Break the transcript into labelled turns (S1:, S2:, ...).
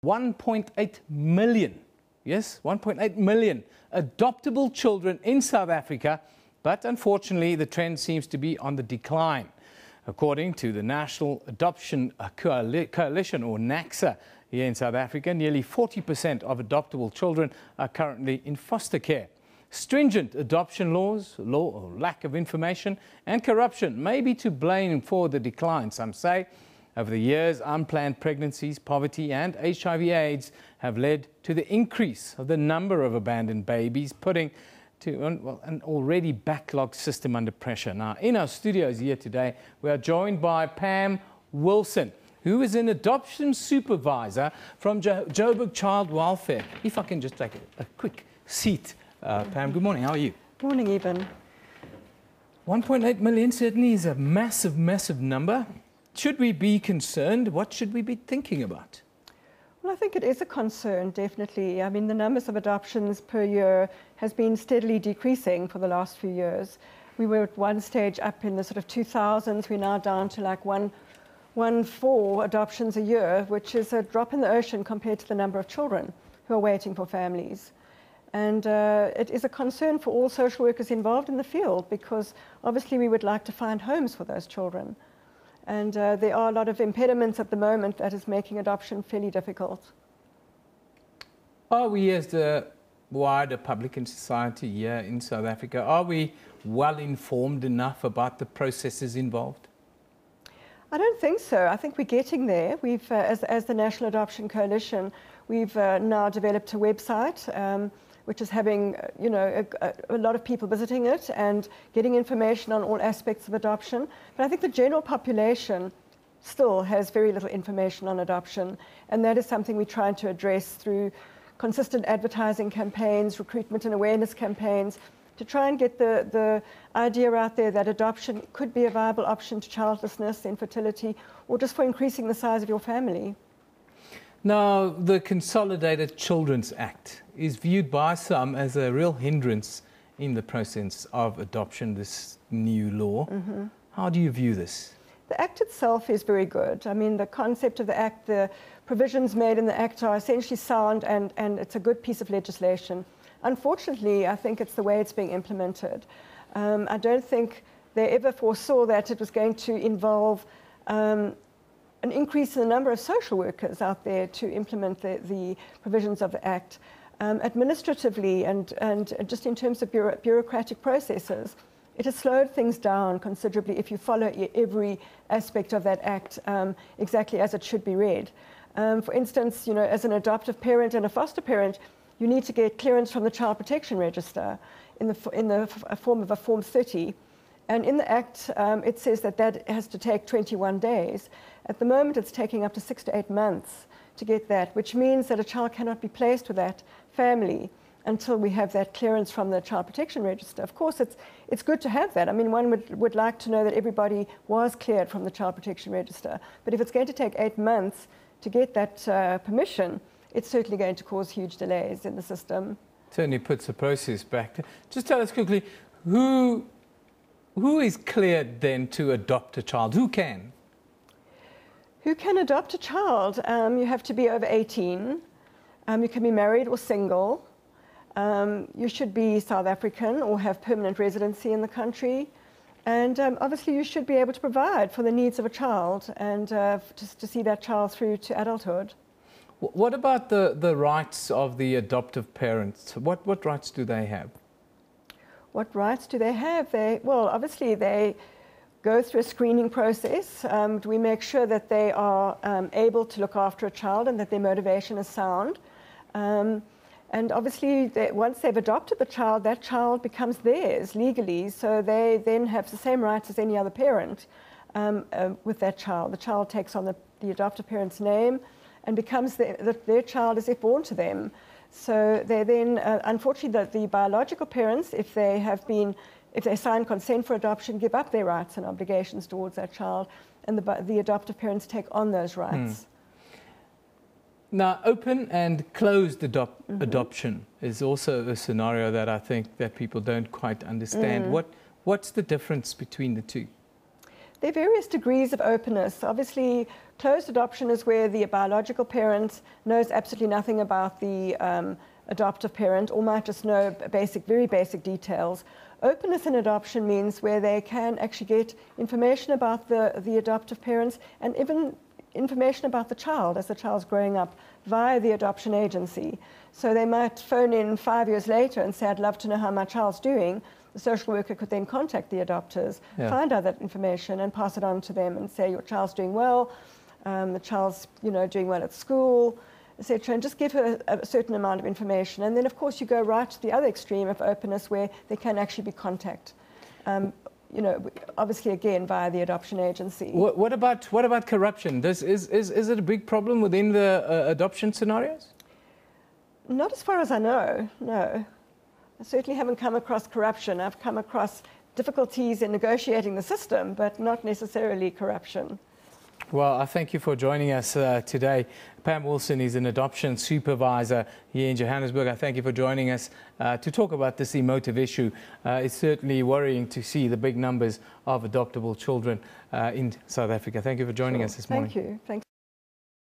S1: 1.8 million, yes, 1.8 million adoptable children in South Africa, but unfortunately the trend seems to be on the decline. According to the National Adoption Coalition, or NACSA, here in South Africa, nearly 40% of adoptable children are currently in foster care. Stringent adoption laws, lack of information and corruption may be to blame for the decline, some say. Over the years, unplanned pregnancies, poverty and HIV/AIDS have led to the increase of the number of abandoned babies, putting an already backlogged system under pressure. Now, in our studios here today, we are joined by Pam Wilson, who is an adoption supervisor from Joburg Child Welfare. If I can just take a quick seat. Pam, good morning. How are you?
S2: Morning, Eben.
S1: 1.8 million certainly is a massive, massive number. Should we be concerned? What should we be thinking about?
S2: Well, I think it is a concern, definitely. I mean, the numbers of adoptions per year has been steadily decreasing for the last few years. We were at one stage up in the sort of 2000s. We're now down to like 1.4 adoptions a year, which is a drop in the ocean compared to the number of children who are waiting for families. And it is a concern for all social workers involved in the field, because obviously we would like to find homes for those children. And there are a lot of impediments at the moment that is making adoption fairly difficult.
S1: Are we, as the wider public and society here in South Africa, are we well informed enough about the processes involved?
S2: I don't think so. I think we're getting there. We've, as the National Adoption Coalition, we've now developed a website which is having, a lot of people visiting it and getting information on all aspects of adoption. But I think the general population still has very little information on adoption, and that is something we're trying to address through consistent advertising campaigns, recruitment and awareness campaigns, to try and get the idea out there that adoption could be a viable option to childlessness, infertility, or just for increasing the size of your family.
S1: Now, the Consolidated Children's Act is viewed by some as a real hindrance in the process of adoption, this new law. Mm-hmm. How do you view this?
S2: The Act itself is very good. I mean, the concept of the Act, the provisions made in the Act are essentially sound, and it's a good piece of legislation. Unfortunately, I think it's the way it's being implemented. I don't think they ever foresaw that it was going to involve an increase in the number of social workers out there to implement the provisions of the Act. Administratively and just in terms of bureaucratic processes, it has slowed things down considerably if you follow every aspect of that Act exactly as it should be read. For instance, as an adoptive parent and a foster parent, you need to get clearance from the Child Protection Register in the form of a Form 30. And in the Act, it says that has to take 21 days. At the moment, it's taking up to 6 to 8 months to get that, which means that a child cannot be placed with that family until we have that clearance from the Child Protection Register. Of course, it's good to have that. I mean, one would like to know that everybody was cleared from the Child Protection Register. But if it's going to take 8 months to get that permission, it's certainly going to cause huge delays in the system.
S1: Certainly puts the process back. Just tell us quickly, who is cleared then to adopt a child? Who can?
S2: Who can adopt a child? You have to be over 18. You can be married or single. You should be South African or have permanent residency in the country. And obviously you should be able to provide for the needs of a child and just to see that child through to adulthood.
S1: What about the rights of the adoptive parents? What rights do they have?
S2: What rights do they have? Well, obviously they go through a screening process. We make sure that they are able to look after a child and that their motivation is sound. And obviously, once they've adopted the child, that child becomes theirs legally. So they then have the same rights as any other parent with that child. The child takes on the adoptive parent's name and becomes their child as if born to them. So they then, unfortunately, the biological parents, if they sign consent for adoption, give up their rights and obligations towards that child, and the adoptive parents take on those rights.
S1: Now, open and closed adoption is also a scenario that I think that people don't quite understand. What's the difference between the two?
S2: There are various degrees of openness. Obviously, closed adoption is where the biological parent knows absolutely nothing about the adoptive parent, or might just know very basic details. Openness in adoption means where they can actually get information about the adoptive parents, and even information about the child as the child's growing up via the adoption agency. So they might phone in 5 years later and say, I'd love to know how my child's doing. The social worker could then contact the adopters, find out that information and pass it on to them and say, your child's doing well, the child's doing well at school, etc., and just give her a certain amount of information. And then, of course, you go right to the other extreme of openness where there can actually be contact. Obviously, again, via the adoption agency.
S1: What about corruption? Is it a big problem within the adoption scenarios?
S2: Not as far as I know, no. I certainly haven't come across corruption. I've come across difficulties in negotiating the system, but not necessarily corruption.
S1: Well, I thank you for joining us today. Pam Wilson is an adoption supervisor here in Johannesburg. I thank you for joining us to talk about this emotive issue. It's certainly worrying to see the big numbers of adoptable children in South Africa. Thank you for joining us this morning.
S2: Thank you. Thanks.